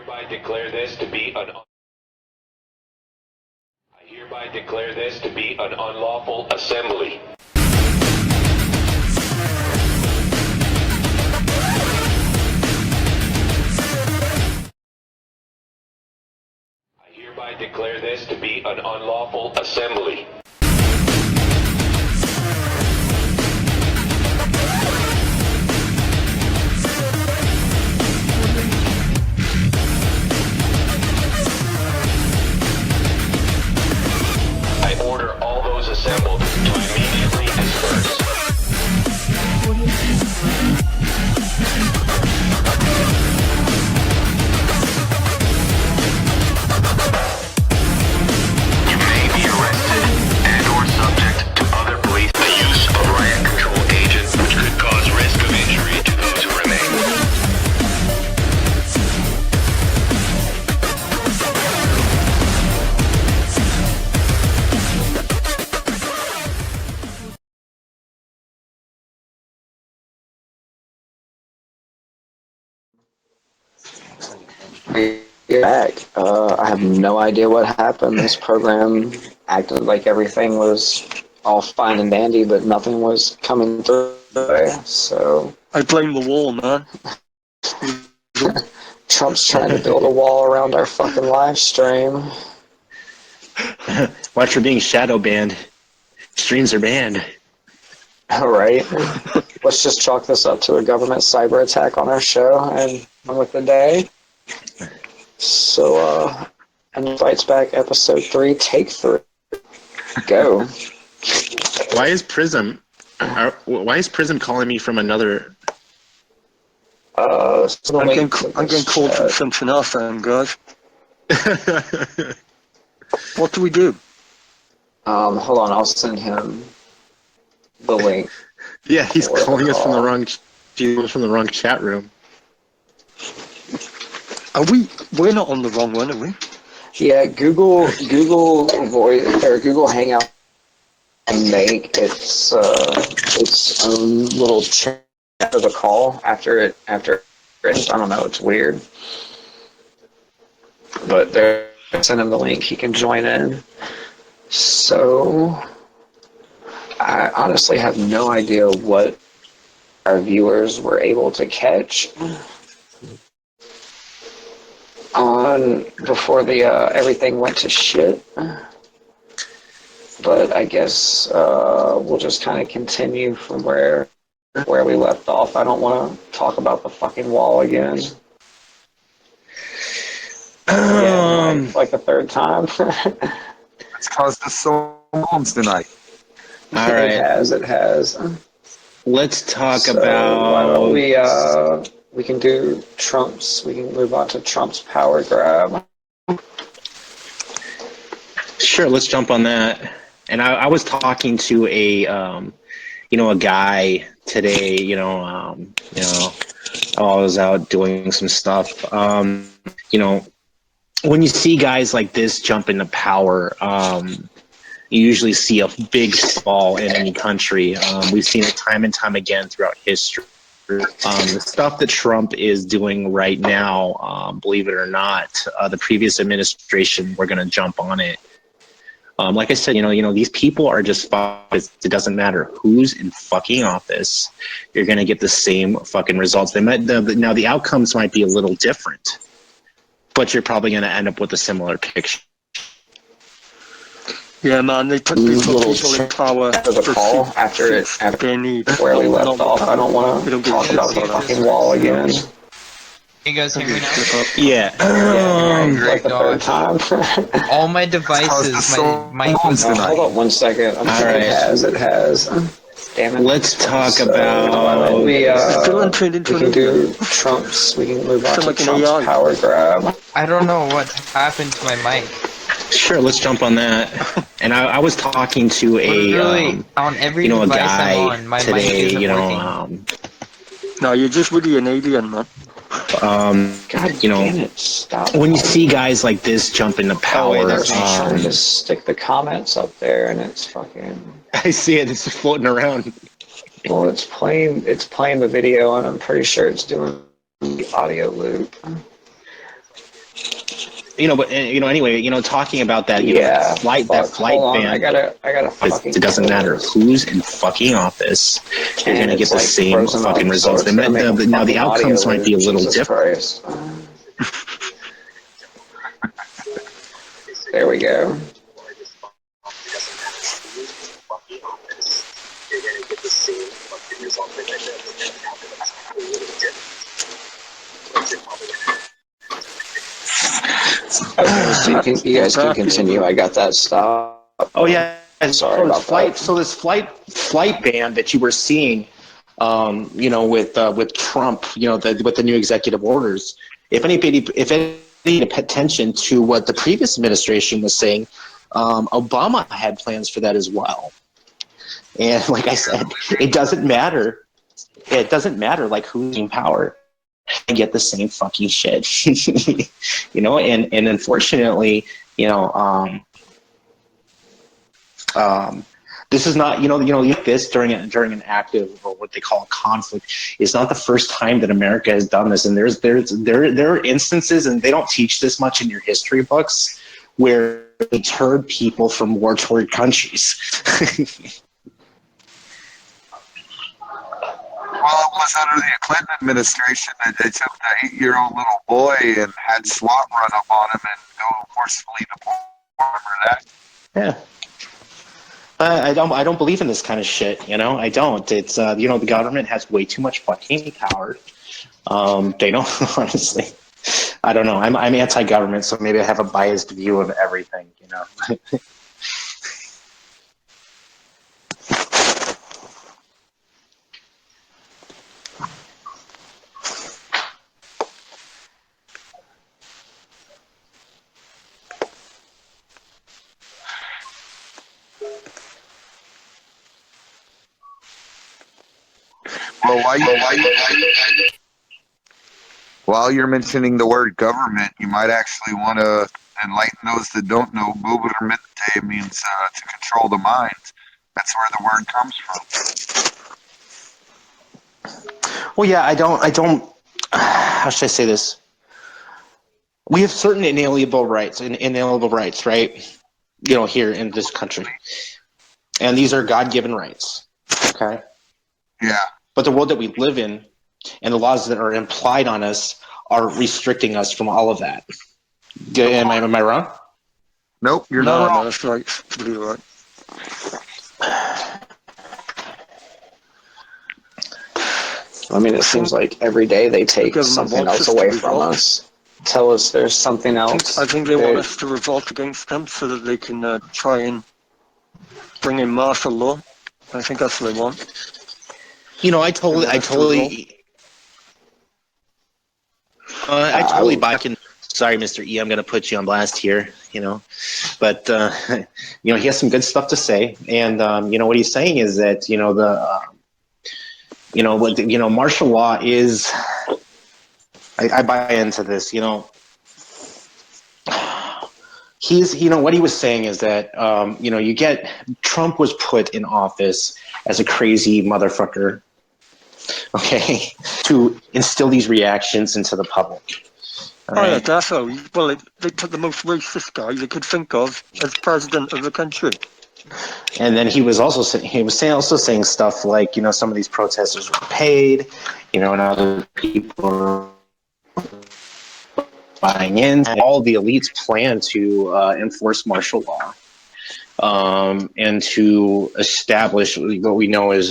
hereby declare this to be an unlawful assembly. I hereby declare this to be an unlawful assembly. I order all those assembled to immediately disperse. You may be arrested and/or subject to other police the use of riot control agents, which could cause risk of injury to those who remain. Back. I have no idea what happened. This program acted like everything was all fine and dandy, but nothing was coming through. So I blame the wall, man. Trump's trying to build a wall around our fucking live stream. Watch for being shadow banned. Streams are banned. All right, let's just chalk this up to a government cyber attack on our show and on with the day. So, and Fights Back episode 3, take 3. Go. Why is Prism calling me from another? I'm getting called from something else, then, guys. What do we do? Hold on, I'll send him the link. Yeah, he's calling us from the wrong chat room. We're not on the wrong one, are we? Yeah, Google Voice or Google Hangout and make its own little chat of a call after it. I don't know, it's weird. But they're send him the link, he can join in. So I honestly have no idea what our viewers were able to catch on before the everything went to shit. But I guess we'll just kind of continue from where we left off. I don't want to talk about the fucking wall again. Like the third time. It's caused us so months tonight. All right. It has. Let's talk Why don't we can do Trump's. We can move on to Trump's power grab. Sure, let's jump on that. And I was talking to a guy today. I was out doing some stuff. When you see guys like this jump into power, you usually see a big fall in any country. We've seen it time and time again throughout history. The stuff that Trump is doing right now, believe it or not, the previous administration were going to jump on it. Like I said, these people are just it doesn't matter who's in fucking office. You're going to get the same fucking results. Now the outcomes might be a little different, but you're probably going to end up with a similar picture. Yeah, man, they put people in power for the call after they need. Where we left off. I don't want to talk about the fucking wall again. You guys hear me now? Yeah. Like the third time. All my devices, my mic was hold on 1 second. I'm sure it has. Damn it. Let's talk about. We can do Trump's. We can move on to Trump's power grab. I don't know what happened to my mic. Sure, let's jump on that. And I was talking to on every device guy I'm on, my today. mic isn't working. No, you're just really an alien, man. God damn it, stop. When you see guys like this jump into power, they're trying to stick the comments up there, and it's fucking. I see it. It's floating around. Well, it's playing the video, and I'm pretty sure it's doing the audio loop. but anyway, talking about that, Yeah, that fuck. Hold flight on, ban. I gotta fucking It doesn't kill matter this. who's in fucking office. You're And gonna get it's the like same frozen fucking up, so results. it's gonna make a Now the fucking audio outcomes might be loop. a little Jesus different. Christ. There we go. Okay, so you guys can continue. I got that stop. Oh yeah. Sorry So about that. this flight ban that you were seeing, with Trump, with the new executive orders. If anybody paid attention to what the previous administration was saying, Obama had plans for that as well. And like I said, it doesn't matter. It doesn't matter like who's in power. I get the same fucking shit, and unfortunately, you know, this is not, like this during an active or what they call a conflict. It's not the first time that America has done this, and there are instances, and they don't teach this much in your history books, where they deterred people from war-torn countries. Well, it was under the Clinton administration that they took the 8-year-old little boy and had SWAT run up on him and go forcefully deport him. Remember that? Yeah. I don't believe in this kind of shit. I don't. It's the government has way too much fucking power. They don't honestly. I don't know. I'm anti-government, so maybe I have a biased view of everything. Well, while you're mentioning the word government, you might actually want to enlighten those that don't know. Gouvernement means to control the mind. That's where the word comes from. Well, yeah. I don't. How should I say this? We have certain inalienable rights, right? Here in this country, and these are God-given rights. Okay. Yeah. But the world that we live in and the laws that are implied on us are restricting us from all of that. Am I wrong? Nope, you're not wrong. No, that's right. Completely right. I mean, it seems like every day they take something else away from us. Tell us there's something else. I think they want us to revolt against them so that they can try and bring in martial law. I think that's what they want. I totally back in. Sorry, Mr. E, I'm going to put you on blast here, but he has some good stuff to say, and what he's saying is that martial law is. I buy into this, He's, what he was saying is that, Trump was put in office as a crazy motherfucker, okay, to instill these reactions into the public. Right? Oh, yeah, that's how. Well, they took the most racist guy they could think of as president of the country. And then he was also saying stuff like, some of these protesters were paid, and other people buying in. All the elites plan to enforce martial law and to establish what we know is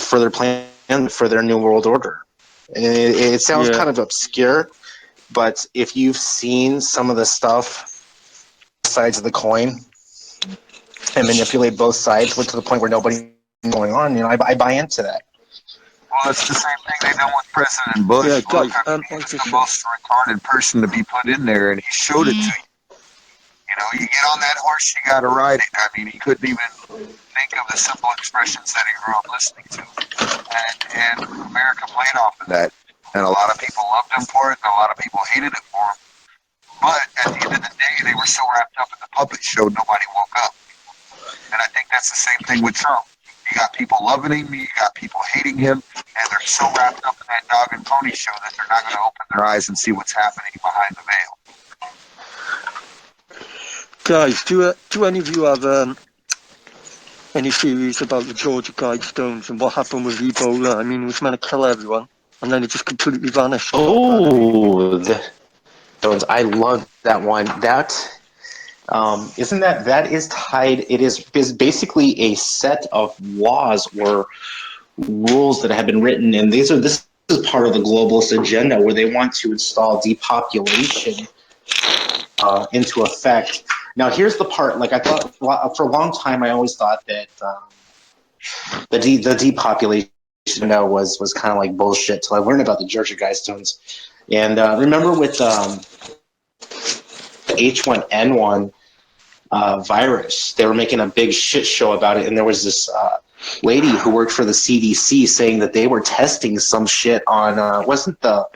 further plan for their new world order. And it sounds kind of obscure, but if you've seen some of the stuff, sides of the coin, and manipulate both sides to the point where nobody's going on, I buy into that. Well, it's the same thing they done with President Bush. Yeah, Look, he's the most retarded person to be put in there, and he showed it to you. You get on that horse, you got to ride it. I mean, he couldn't even think of the simple expressions that he grew up listening to. And America played off of that. And a lot of people loved him for it, and a lot of people hated it for him. But at the end of the day, they were so wrapped up in the puppet show, nobody woke up. And I think that's the same thing with Trump. You got people loving him, you got people hating him, and they're so wrapped up in that dog and pony show that they're not going to open their eyes and see what's happening behind the veil. Guys, do any of you have any theories about the Georgia Guidestones and what happened with Ebola? I mean, it was meant to kill everyone, and then it just completely vanished. Oh, those, I love that one. That isn't that is tied. It is basically a set of laws or rules that have been written, and this is part of the globalist agenda where they want to install depopulation into effect. Now, here's the part. Like I thought for a long time, I always thought that the depopulation was kind of like bullshit till I learned about the Georgia Guidestones. And remember with the H1N1 virus, they were making a big shit show about it, and there was this lady who worked for the CDC saying that they were testing some shit on it wasn't the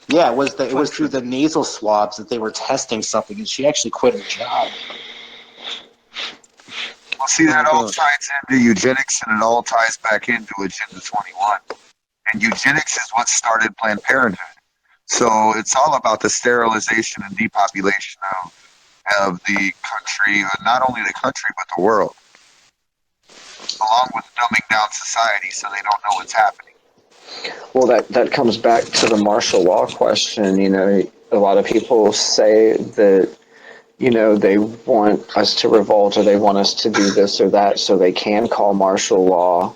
it was through the nasal swabs that they were testing something, and she actually quit her job. Well, see, that all ties into eugenics, and it all ties back into Agenda 21. And eugenics is what started Planned Parenthood. So it's all about the sterilization and depopulation of the country, not only the country, but the world, along with dumbing down society so they don't know what's happening. Well, that comes back to the martial law question. You know, a lot of people say that, you know, they want us to revolt or they want us to do this or that so they can call martial law.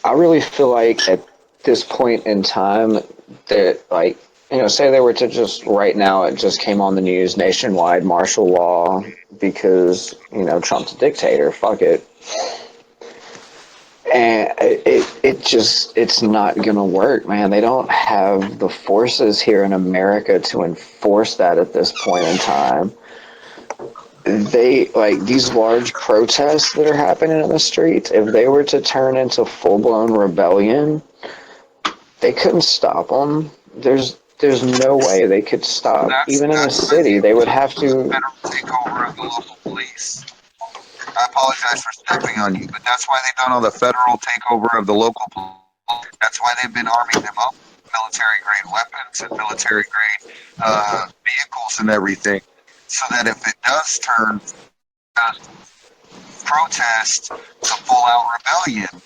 I really feel like at this point in time that, like, you know, say they were to just right now, it just came on the news, nationwide martial law because, you know, Trump's a dictator, fuck it. And it's not going to work, man. They don't have the forces here in America to enforce that at this point in time. They, like, these large protests that are happening in the streets, if they were to turn into full-blown rebellion, they couldn't stop them. There's no way they could stop. Even in the city, they would have to... Federal takeover of the local police. I apologize for stepping on you, but that's why they've done all the federal takeover of the local police. That's why they've been arming them up with military-grade weapons and military-grade vehicles and everything, so that if it does turn protest to full-out rebellion,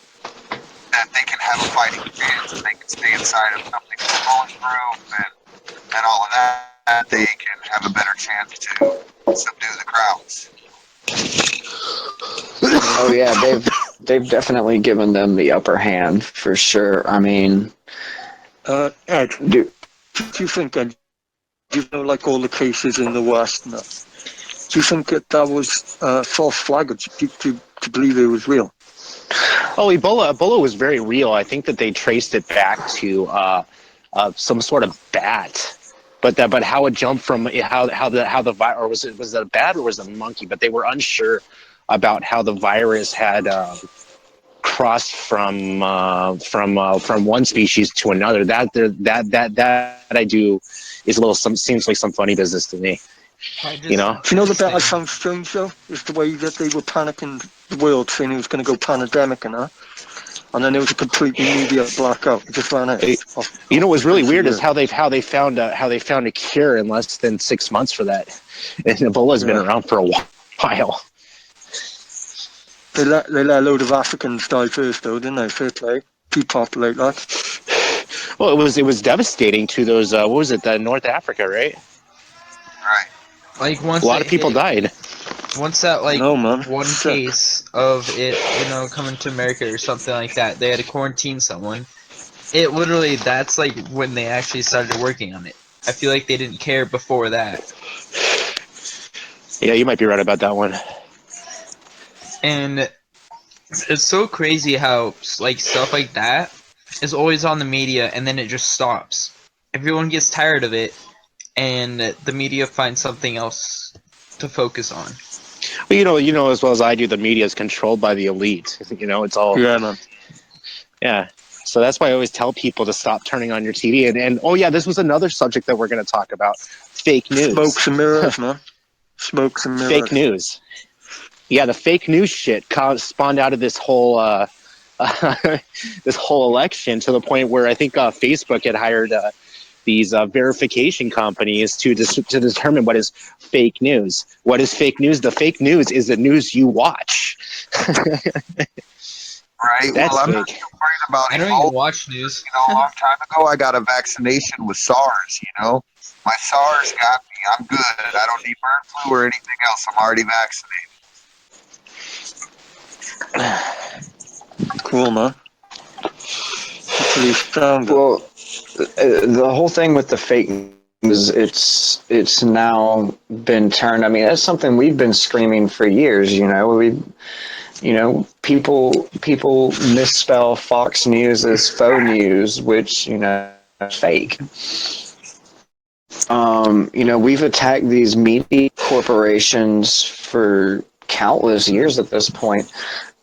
that they can have a fighting chance and they can stay inside of something bulletproof and all of that. They can have a better chance to subdue the crowds. Oh yeah, they've definitely given them the upper hand for sure. I mean, Ed, do you think, Ed, you know, like all the cases in the West now, do you think that was false flag, or do you believe it was real? Oh, Ebola was very real. I think that they traced it back to some sort of bat, but how it jumped from how the virus, or was it a bat or was it a monkey? But they were unsure about how the virus had crossed from one species to another. That I do is a little seems like some funny business to me. You know? Do you know the bit I found strange though? Is the way that they were panicking the world, saying it was going to go pandemic and that, and then there was a complete media blackout. It just ran out. You know what was really weird is how they found a cure in less than 6 months for that, and Ebola's been around for a while. They let a load of Africans die first, though, didn't they? Fair play. Depopulate that. Well, it was devastating to those. What was it? North Africa, right? Right. Like once A lot of people died. Once that one Shit. case of it, coming to America or something like that, they had to quarantine someone. It literally, that's like when they actually started working on it. I feel like they didn't care before that. Yeah, you might be right about that one. And it's so crazy how like stuff like that is always on the media and then it just stops. Everyone gets tired of it and the media finds something else to focus on. Well, you know as well as I do, the media is controlled by the elite. You know, it's all... Yeah, man. Yeah. So that's why I always tell people to stop turning on your TV. And oh yeah, this was another subject that we're going to talk about. Fake news. Smokes and mirrors, man. Smokes and mirrors. Fake news. Yeah, the fake news shit spawned out of this whole this whole election to the point where I think Facebook had hired these verification companies to determine what is fake news. What is fake news? The fake news is the news you watch. Right? That's Well, I'm fake. not too worried about I don't Ebola. even watch news. You know, a long time ago, I got a vaccination with SARS. You know, my SARS got me. I'm good. I don't need bird flu or anything else. I'm already vaccinated. Cool, man. Hopefully stronger. Well, the whole thing with the fake news, it's now been turned. I mean, that's something we've been screaming for years. People misspell Fox News as faux news, which fake. We've attacked these media corporations for countless years at this point,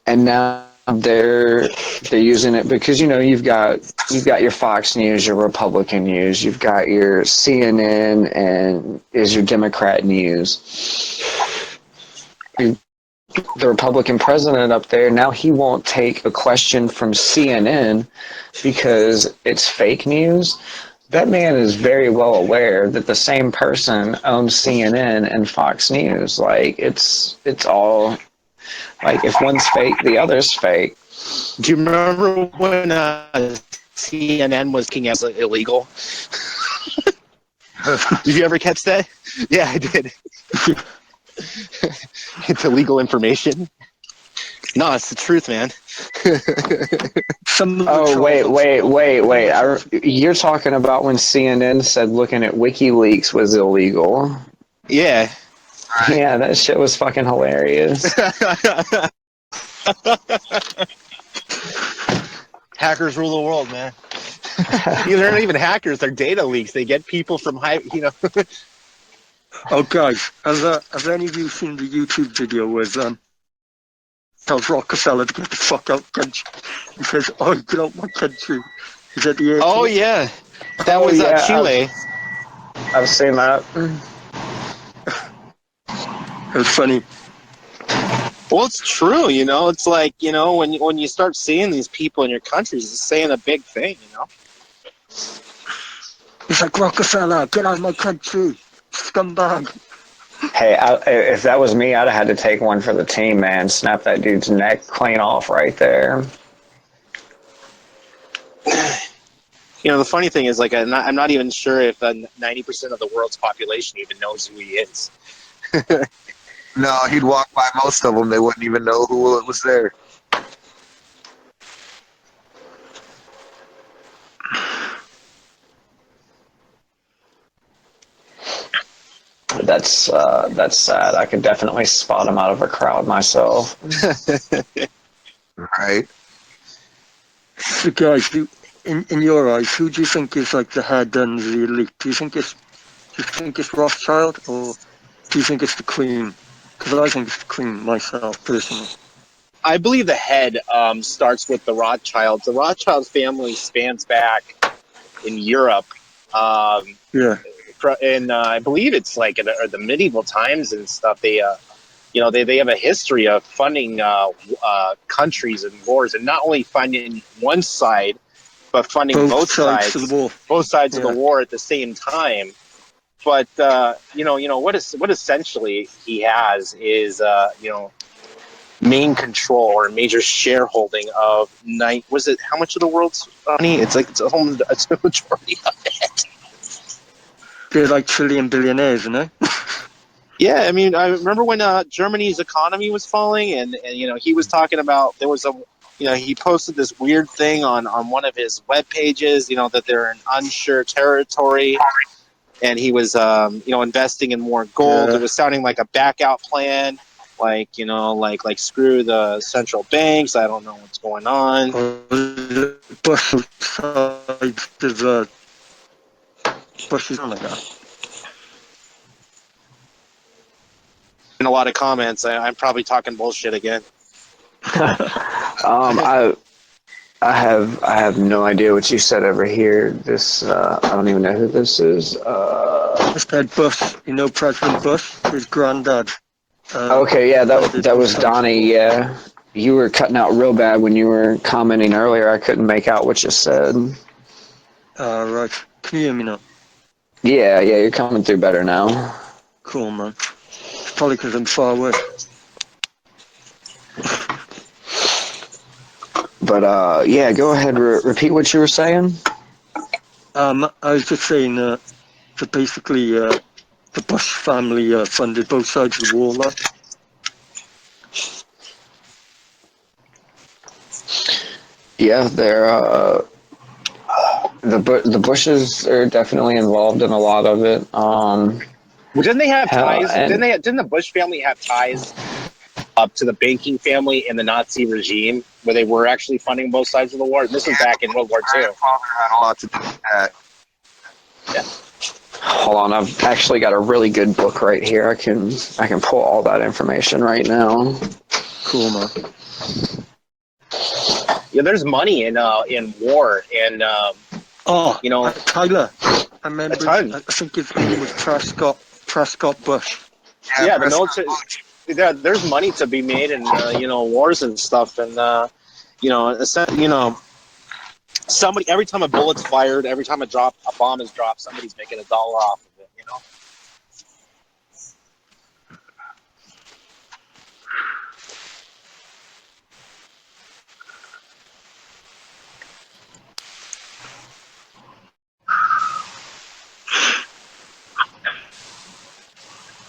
and now they're using it because you've got your Fox News, your Republican news, you've got your CNN, and is your Democrat news. The Republican president up there, now he won't take a question from CNN because it's fake news. That man is very well aware that the same person owns CNN and Fox News. Like, it's all, like, if one's fake, the other's fake. Do you remember when CNN was king as illegal? Did you ever catch that? Yeah, I did. It's illegal information. No, it's the truth, man. Oh, wait. You're talking about when CNN said looking at WikiLeaks was illegal. Yeah. Yeah, that shit was fucking hilarious. Hackers rule the world, man. They're not even hackers; they're data leaks. They get people from Oh, guys, have any of you seen the YouTube video with tells Rockefeller to get the fuck out of the country? He says, "Oh, get out my country." He's at the airport. Oh yeah, that was Chile. I've seen that. It was funny. Well, it's true. It's like when you start seeing these people in your countries, it's saying a big thing. He's like, "Rockefeller, get out of my country, scumbag." Hey, if that was me, I'd have had to take one for the team, man. Snap that dude's neck clean off right there. The funny thing is, like, I'm not even sure if 90% of the world's population even knows who he is. No, he'd walk by most of them. They wouldn't even know who was there. That's sad. I could definitely spot him out of a crowd myself. Right? So, guys, in your eyes, who do you think is like the head and the elite? Do you think it's Rothschild, or do you think it's the Queen? Because I think it's the Queen myself, personally. I believe the head starts with the Rothschilds. The Rothschild family spans back in Europe. Yeah. And I believe it's like the medieval times and stuff. They have a history of funding countries and wars, and not only funding one side, but funding both sides of the war. Both sides of the war at the same time. But what essentially he has is main control or major shareholding of how much of the world's money? It's like it's a majority of it. They're like trillion billionaires, Yeah, I mean, I remember when Germany's economy was falling, and he was talking about there was he posted this weird thing on one of his web pages, that they're in unsure territory, and he was investing in more gold. Yeah. It was sounding like a back out plan, like screw the central banks. I don't know what's going on. Bush is on like that. In a lot of comments, I'm probably talking bullshit again. I have no idea what you said over here. This I don't even know who this is. This guy Bush, President Bush, his granddad. Okay, yeah, funded that both was sides of the Donnie. war. Yeah, you were cutting out real bad when you were commenting earlier. I couldn't make out what you said. Right. Can you hear me now? Yeah, you're coming through better now. Cool, man. It's probably because I'm far away. But yeah, go ahead. Repeat what you were saying. I was just saying that basically the Bush family funded both sides of the war. Like. Yeah, they're the Bushes are definitely involved in a lot of it. Well, didn't they have Hell, ties? and Didn't the Bush family have ties up to the banking family in the Nazi regime, where they were actually funding both sides of the war? And this was back in World War II. Grandfather had a lot to do with that. Yeah. hold on, I've actually got a really good book right here. I can pull all that information right now. Cool, man. Yeah, there's money in war, and Oh, you know, Tyler. I a remember. ton. I think his name was Prescott Bush. Yeah, the Prescott military. Bush. There's money to be made in wars and stuff, and somebody, every time a bullet's fired, every time a bomb is dropped, somebody's making $1 off of it.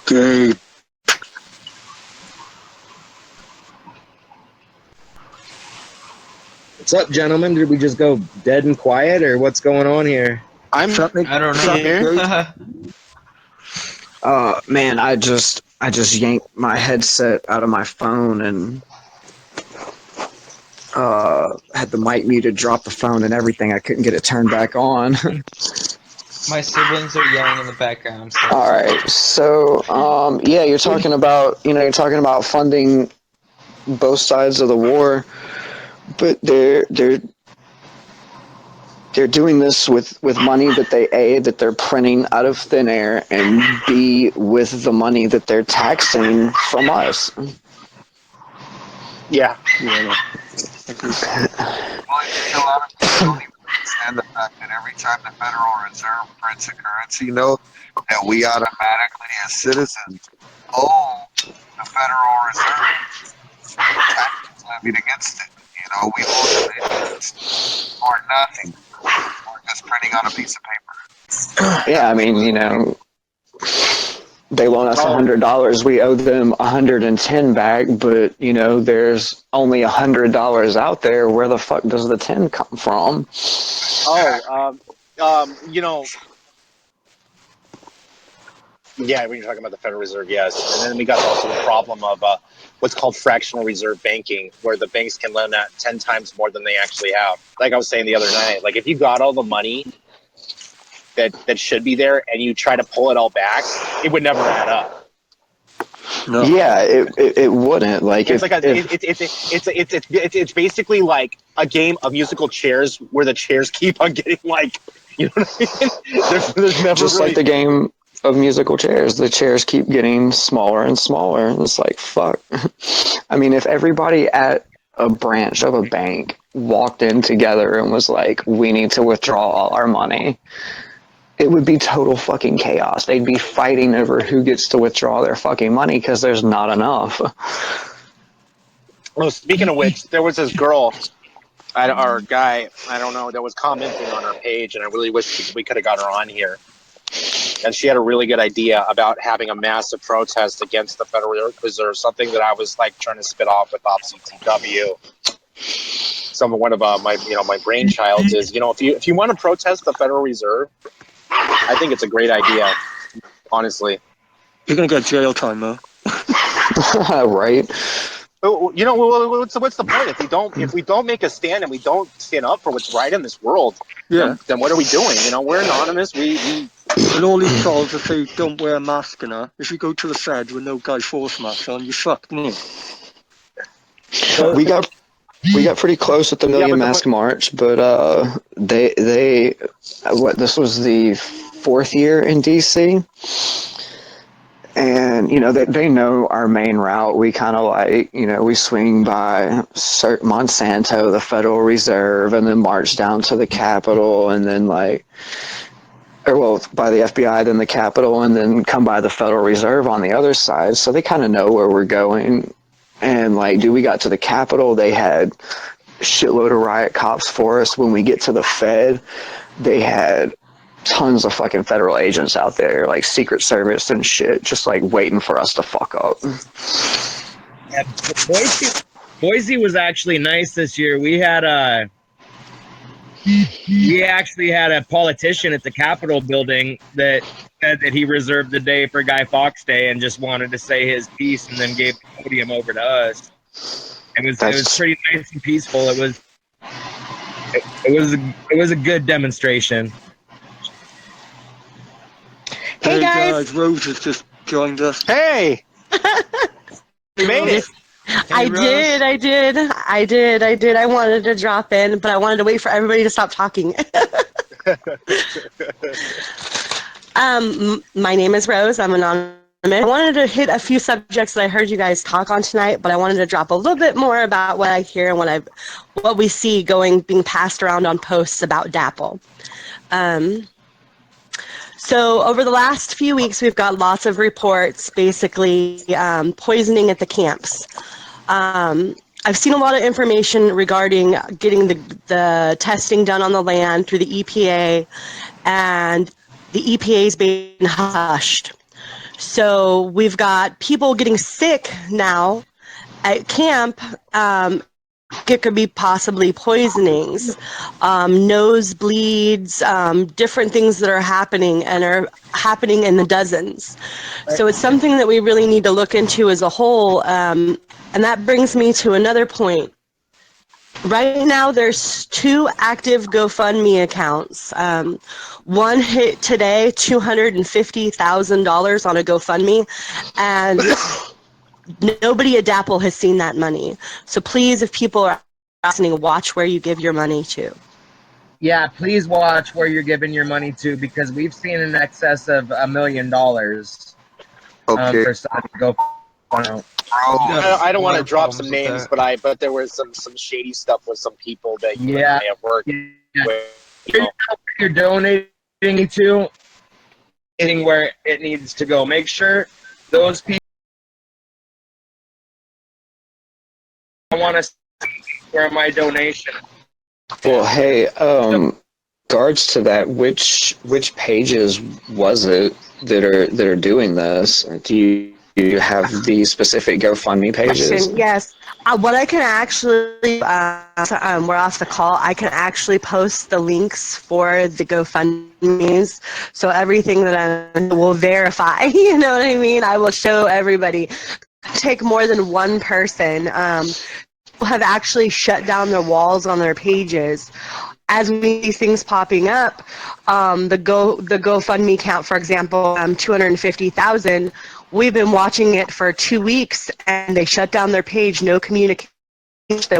Gay. What's up, gentlemen? Did we just go dead and quiet, or what's going on here? I'm Something. I don't know. Man, I just yanked my headset out of my phone and had the mic muted, dropped the phone and everything. I couldn't get it turned back on. My siblings are yelling in the background. I'm so All sorry. right, so yeah, you're talking about funding both sides of the war, but they're doing this with money that that they're printing out of thin air, and B, with the money that they're taxing from us. yeah. Yeah. Agreed. Well, a lot of people don't even understand the fact that every time the Federal Reserve prints a currency note, that we automatically, as citizens, owe the Federal Reserve taxes levied against it. We owe them interest or nothing, or just printing on a piece of paper. Yeah, I mean, they loan us $100, we owe them 110 back, but there's only $100 out there. Where the fuck does the 10 come from? Yeah, when you're talking about the Federal Reserve, yes. And then we got also the problem of what's called fractional reserve banking, where the banks can lend out 10 times more than they actually have. Like I was saying the other night, like if you got all the money that should be there and you try to pull it all back, it would never add up. No. Yeah, it wouldn't. Like It's basically like a game of musical chairs where the chairs keep on getting like, you know what I mean? There's never just really, like the game of musical chairs, the chairs keep getting smaller and smaller. It's like, fuck. I mean, if everybody at a branch of a bank walked in together and was like, we need to withdraw all our money, it would be total fucking chaos. They'd be fighting over who gets to withdraw their fucking money because there's not enough. Well, speaking of which, there was this girl, or guy, I don't know, that was commenting on our page, and I really wish we could have got her on here. And she had a really good idea about having a massive protest against the Federal Reserve, something that I was like trying to spit off with OpCTW. One of my brainchilds is, if you want to protest the Federal Reserve, I think it's a great idea, honestly. You're gonna get jail time, though. Right? What's the point if we don't make a stand and we don't stand up for what's right in this world? Yeah. Then what are we doing? We're anonymous. We And all these trolls that say don't wear a mask and that, if you go to the Fed with no Guy Fawkes mask on, you fucked me. We got pretty close with the Million Mask March, but this was the 4th year in DC, And, they know our main route. We kind of we swing by Monsanto, the Federal Reserve, and then march down to the Capitol, and then by the FBI, then the Capitol, and then come by the Federal Reserve on the other side. So they kind of know where we're going. And we got to the Capitol, they had a shitload of riot cops for us. When we get to the Fed, they had tons of fucking federal agents out there, like Secret Service and shit, just waiting for us to fuck up. Yeah, Boise was actually nice this year. We actually had a politician at the Capitol building that said that he reserved the day for Guy Fawkes Day and just wanted to say his piece, and then gave the podium over to us. It was pretty nice and peaceful. It was a good demonstration. Hey guys, Rose has just joined us. Hey, you made it. I did. I wanted to drop in, but I wanted to wait for everybody to stop talking. My name is Rose. I'm anonymous. I wanted to hit a few subjects that I heard you guys talk on tonight, but I wanted to drop a little bit more about what I hear and what we see being passed around on posts about DAPL. So over the last few weeks, we've got lots of reports, basically poisoning at the camps. I've seen a lot of information regarding getting the testing done on the land through the EPA, and the EPA's been hushed. So we've got people getting sick now at camp. It could be possibly poisonings, nosebleeds, different things that are happening and are happening in the dozens. So it's something that we really need to look into as a whole. And that brings me to another point. Right now, there's 2 active GoFundMe accounts. One hit today $250,000 on a GoFundMe, and nobody at DAPL has seen that money. So please, if people are listening, watch where you give your money to. Yeah, please watch where you're giving your money to, because we've seen in excess of $1 million Okay. for someone to go. Bro, I don't want to More drop problems some with names, that. but there was some shady stuff with some people that you Yeah. may have worked with. You're donating to getting where it needs to go. Make sure those people want to see where my donation. Well, hey, regards to that, which pages was it that are doing this? Do you have the specific GoFundMe pages? Question, yes. What I can actually, we're off the call, I can actually post the links for the GoFundMes. So everything that I will verify, you know what I mean? I will show everybody. Take more than one person. People have actually shut down their walls on their pages. As we see these things popping up, the GoFundMe count, for example, 250,000. We've been watching it for 2 weeks, and they shut down their page. No communication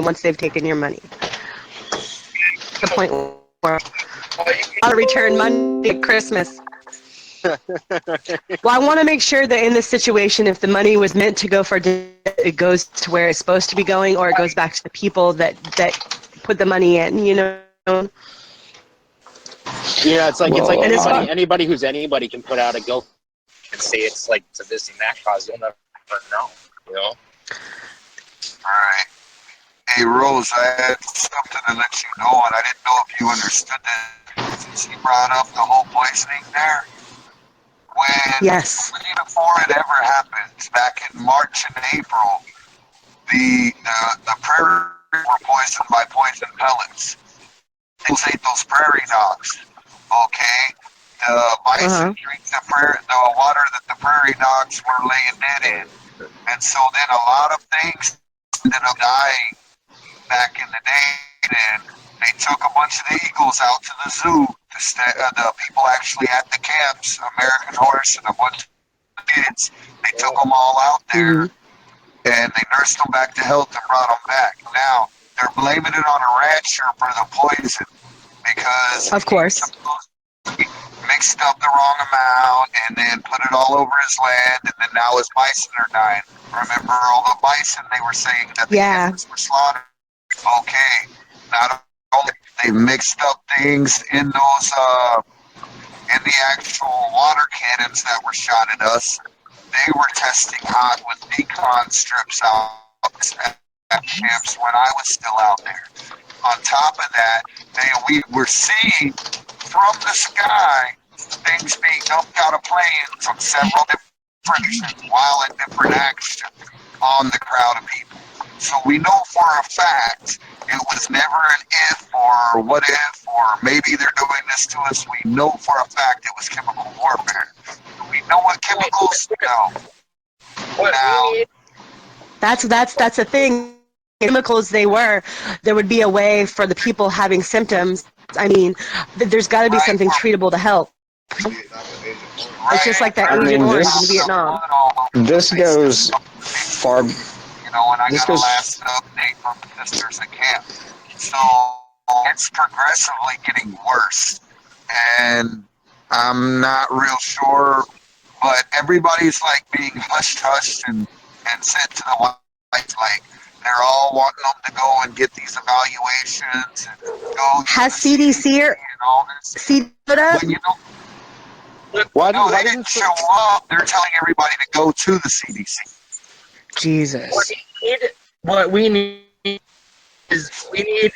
once they've taken your money. The point where I'll return money at Christmas. Well, I want to make sure that in this situation, if the money was meant to go for, it goes to where it's supposed to be going, or it goes back to the people that put the money in. You know. Yeah, it's like Well, anybody who's anybody can put out a go and say it's like to this and that cause. You'll never know, you know. alright. Hey, Rose, I had something to let you know, and I didn't know if you understood that. Since you brought up the whole poisoning there, Yes. before it ever happened, back in March and April, the prairies were poisoned by poison pellets. They ate those prairie dogs. Okay, the bison drink the water that the prairie dogs were laying dead in, and so then a lot of things ended up dying back in the day. And they took a bunch of the eagles out to the zoo. The people actually at the camps, American Horse and a bunch of kids, they took them all out there, and they nursed them back to health and brought them back. Now they're blaming it on a rancher for the poison, because Of course. make mixed up the wrong amount and then put it all over his land, and then now his bison are dying. Remember all the bison they were saying that the Yeah. animals were slaughtered? Okay, not only they mixed up things in those in the actual water cannons that were shot at us, they were testing hot with decon strips out at camps when I was still out there. On top of that, we were seeing from the sky things being dumped out of planes from several different nations while in different action on the crowd of people. So we know for a fact it was never an if or what if or maybe they're doing this to us. We know for a fact it was chemical warfare. We know what chemicals? No. What Now, we need, That's the thing. Chemicals there would be a way for the people having symptoms. I mean, there's got to be something treatable to help. It's just like that I Agent mean, Orange this- in Vietnam. This goes far. You know, and I This got a goes- last update from the sisters at camp. So it's progressively getting worse. And I'm not real sure, but everybody's like being hushed and sent to the lights. Like they're all wanting them to go and get these evaluations and go. Has CDC or and all this. CDC put up? When you know, Why no, they doesn't didn't show up. They're telling everybody to go to the CDC. Jesus. what we need is we need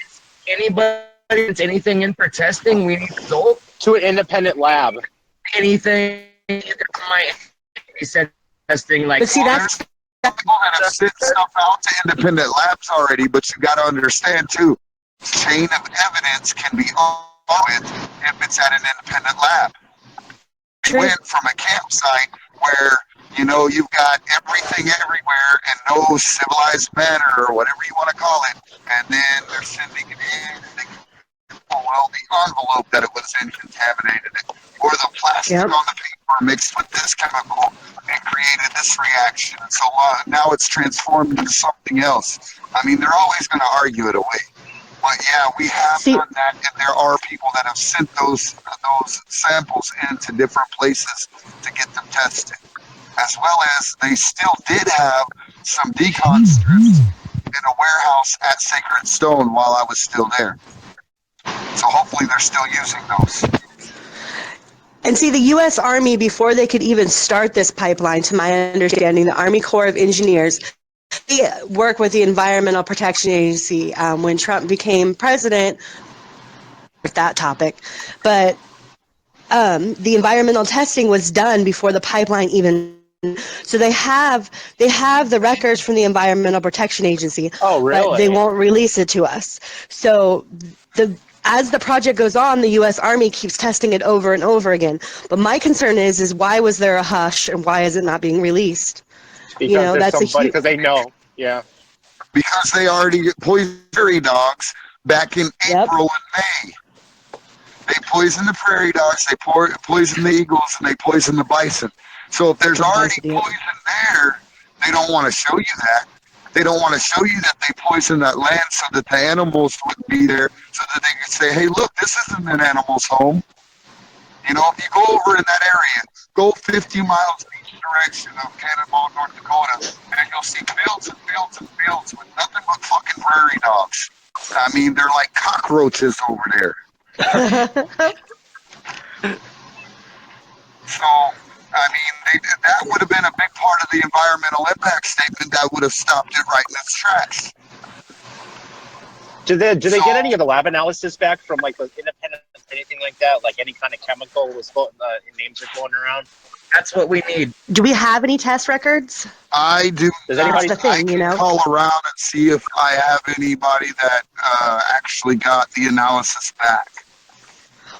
anybody that's anything in for testing. We need results. to an independent lab? Anything that might be said testing like. But see, that's People that have sent stuff out to independent labs already, but you got to understand too, chain of evidence can be with if it's at an independent lab. We True. went from a campsite where you've got everything everywhere in no civilized manner or whatever you want to call it, and then they're sending it in. And they, well, the envelope that it was in contaminated it, or the plastic Yep. on the paper mixed with this chemical and created this reaction. And so now it's transformed into something else. I mean, they're always going to argue it away. But yeah, we have See- done that, and there are people that have sent those samples into different places to get them tested. As well as they still did have some decon strips in a warehouse at Sacred Stone while I was still there. So hopefully they're still using those. And see, the U.S. Army, before they could even start this pipeline, to my understanding, the Army Corps of Engineers, they work with the Environmental Protection Agency. When Trump became president, with that topic, but the environmental testing was done before the pipeline even. So they have the records from the Environmental Protection Agency, Oh, really? but they won't release it to us. So as the project goes on, the U.S. Army keeps testing it over and over again. But my concern is why was there a hush and why is it not being released? Because there's there's a somebody, huge. because they know. Yeah. Because they already poisoned prairie dogs back in Yep. April and May. They poisoned the prairie dogs, they poisoned the eagles, and they poisoned the bison. So if there's already poison there, they don't want to show you that. They don't want to show you that they poisoned that land so that the animals wouldn't be there, so that they could say, hey, look, this isn't an animal's home. If you go over in that area, go 50 miles in each direction of Cannonball, North Dakota, and you'll see fields and fields and fields with nothing but fucking prairie dogs. I mean, they're like cockroaches over there. So, I mean, that would have been a big part of the environmental impact statement that would have stopped it right in its tracks. Do they get any of the lab analysis back from like the independent, anything like that? Like any kind of chemical was floating, names are going around? That's what we need. Do we have any test records? I do. Does anybody- That's the thing, I can call around and see if I have anybody that actually got the analysis back.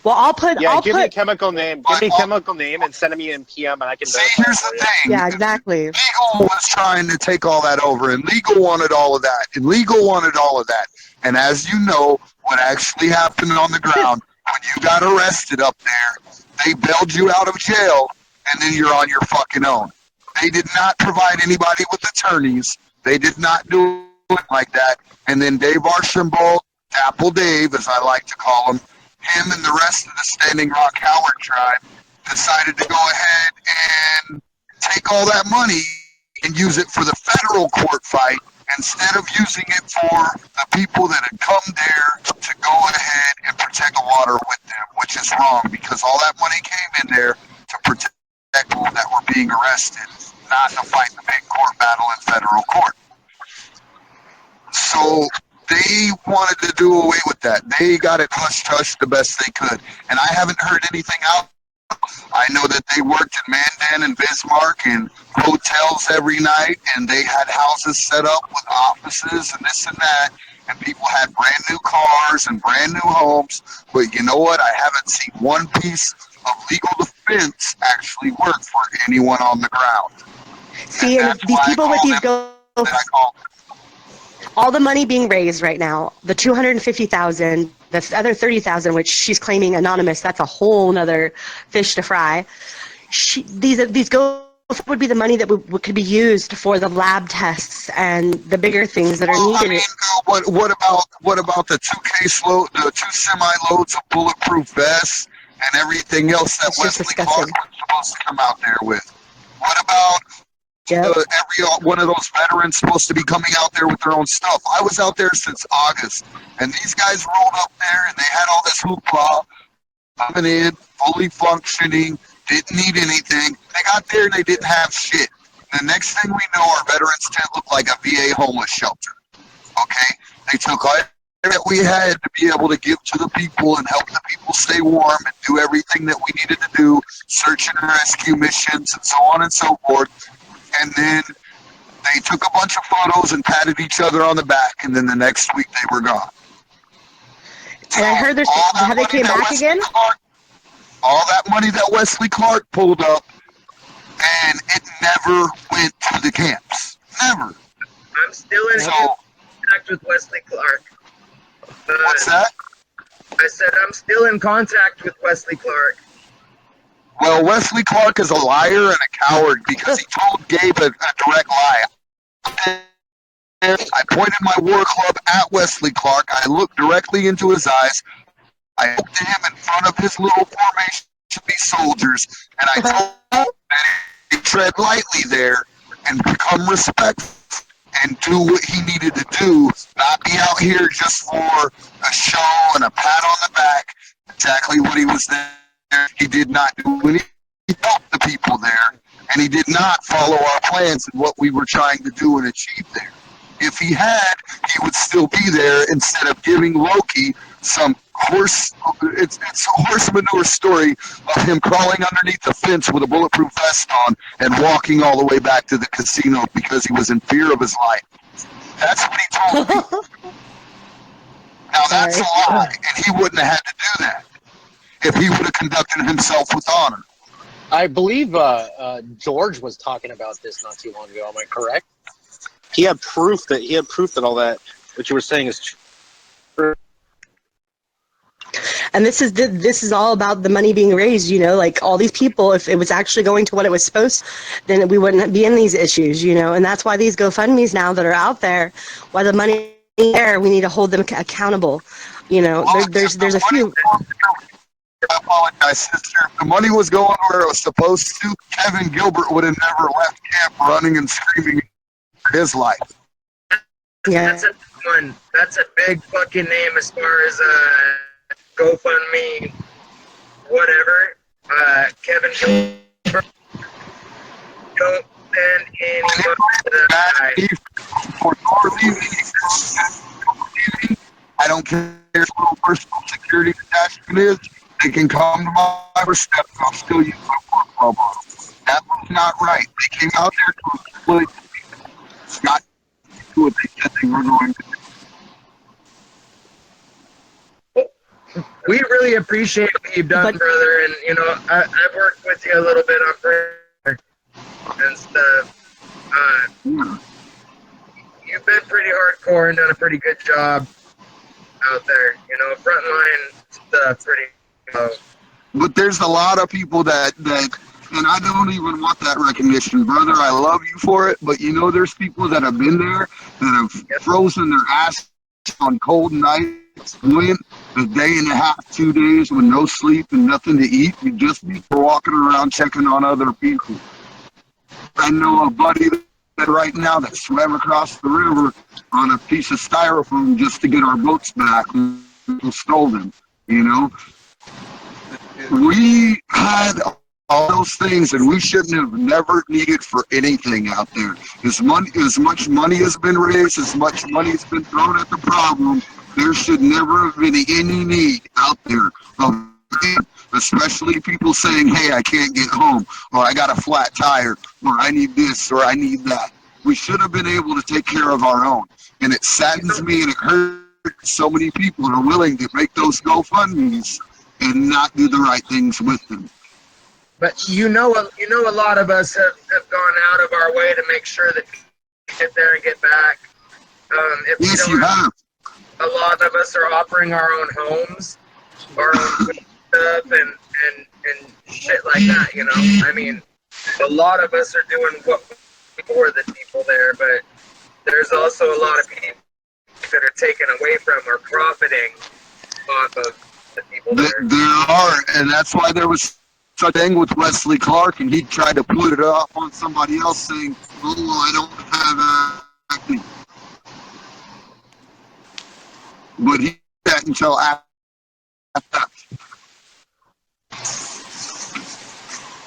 Well, I'll put. Yeah, I'll give me a put. chemical name. Give me a chemical name and send me in PM and I can See, verify here's for the you. thing. Yeah, exactly. Legal was trying to take all that over, and legal wanted all of that, and legal wanted all of that. And as you know, what actually happened on the ground when you got arrested up there, they bailed you out of jail, and then you're on your fucking own. They did not provide anybody with attorneys. They did not do it like that. And then Dave Archambault, Apple Dave, as I like to call him, him and the rest of the Standing Rock Howard tribe decided to go ahead and take all that money and use it for the federal court fight instead of using it for the people that had come there to go ahead and protect the water with them, which is wrong because all that money came in there to protect people that were being arrested, not to fight the big court battle in federal court. So they wanted to do away with that. They got it hush-hush the best they could. And I haven't heard anything out. I know that they worked in Mandan and Bismarck and hotels every night, and they had houses set up with offices and this and that, and people had brand new cars and brand new homes. But you know what? I haven't seen one piece of legal defense actually work for anyone on the ground. See, and these people with these all the money being raised right now, the 250,000, the other 30,000, which she's claiming anonymous, that's a whole nother fish to fry. These go would be the money that could be used for the lab tests and the bigger things that are needed. I mean, what about the the 2 semi-loads of bulletproof vests and everything else that Wesley Clark was supposed to come out there with? What about every one of those veterans supposed to be coming out there with their own stuff? I was out there since August, and these guys rolled up there, and they had all this hoopla coming in, fully functioning, didn't need anything. They got there, and they didn't have shit. The next thing we know, our veterans tent looked like a VA homeless shelter. Okay? They took all that we had to be able to give to the people and help the people stay warm and do everything that we needed to do, search and rescue missions, and so on and so forth. And then they took a bunch of photos and patted each other on the back, and then the next week they were gone. And I heard have they came back again? All that money that Wesley Clark pulled up, and it never went to the camps. Never. I'm still in contact with Wesley Clark. What's that? I said I'm still in contact with Wesley Clark. Well, Wesley Clark is a liar and a coward because he told Gabe a direct lie. I pointed my war club at Wesley Clark. I looked directly into his eyes. I looked to him in front of his little formation of these soldiers, and I told him that he tread lightly there and become respectful and do what he needed to do, not be out here just for a show and a pat on the back. Exactly what he was there. He did not do anything. He helped the people there, and he did not follow our plans and what we were trying to do and achieve there. If he had, he would still be there instead of giving Loki some horse. It's a horse manure story of him crawling underneath the fence with a bulletproof vest on and walking all the way back to the casino because he was in fear of his life. That's what he told me. Now that's a lie, and he wouldn't have had to do that if he would have conducted himself with honor. I believe George was talking about this not too long ago. Am I correct? He had proof that all that what you were saying is true. And this is all about the money being raised, like all these people, if it was actually going to what it was supposed to, then we wouldn't be in these issues, and that's why these GoFundMes now that are out there, why the money is there, we need to hold them accountable. There's a few. I apologize, sister. If the money was going where it was supposed to, Kevin Gilbert would have never left camp running and screaming for his life. Yeah. That's a big fucking name as far as GoFundMe, whatever. Kevin Gilbert. Don't send any I don't care if little personal security detachment is. They can come to my step and I'll still use my work club on them. That was not right. They came out there to exploit people. It's not to do what they said they were going to do. We really appreciate what you've done, brother. And, I've worked with you a little bit on prayer and stuff. You've been pretty hardcore and done a pretty good job out there. Frontline stuff pretty low. But there's a lot of people that, and I don't even want that recognition, brother. I love you for it, but there's people that have been there that have frozen their ass on cold nights went a day and a half, 2 days with no sleep and nothing to eat, you'd just be walking around checking on other people. I know a buddy that right now that swam across the river on a piece of styrofoam just to get our boats back. People stole them, you know. We had all those things, and we shouldn't have never needed for anything out there. As much money has been raised, as much money has been thrown at the problem, there should never have been any need out there of it, especially people saying, hey, I can't get home, or I got a flat tire, or I need this, or I need that. We should have been able to take care of our own. And it saddens me and it hurts so many people are willing to make those GoFundMes and not do the right things with them. But you know, a lot of us have gone out of our way to make sure that we get there and get back. If Yes, we you don't, have. a lot of us are offering our own homes, our own stuff, and shit like that. You know, I mean, a lot of us are doing what for the people there, but there's also a lot of people that are taken away from or profiting off of the people there. There are, and that's why there was such a thing with Wesley Clark, and he tried to put it off on somebody else, saying, "Oh, well, I don't have acting," but he did that until after.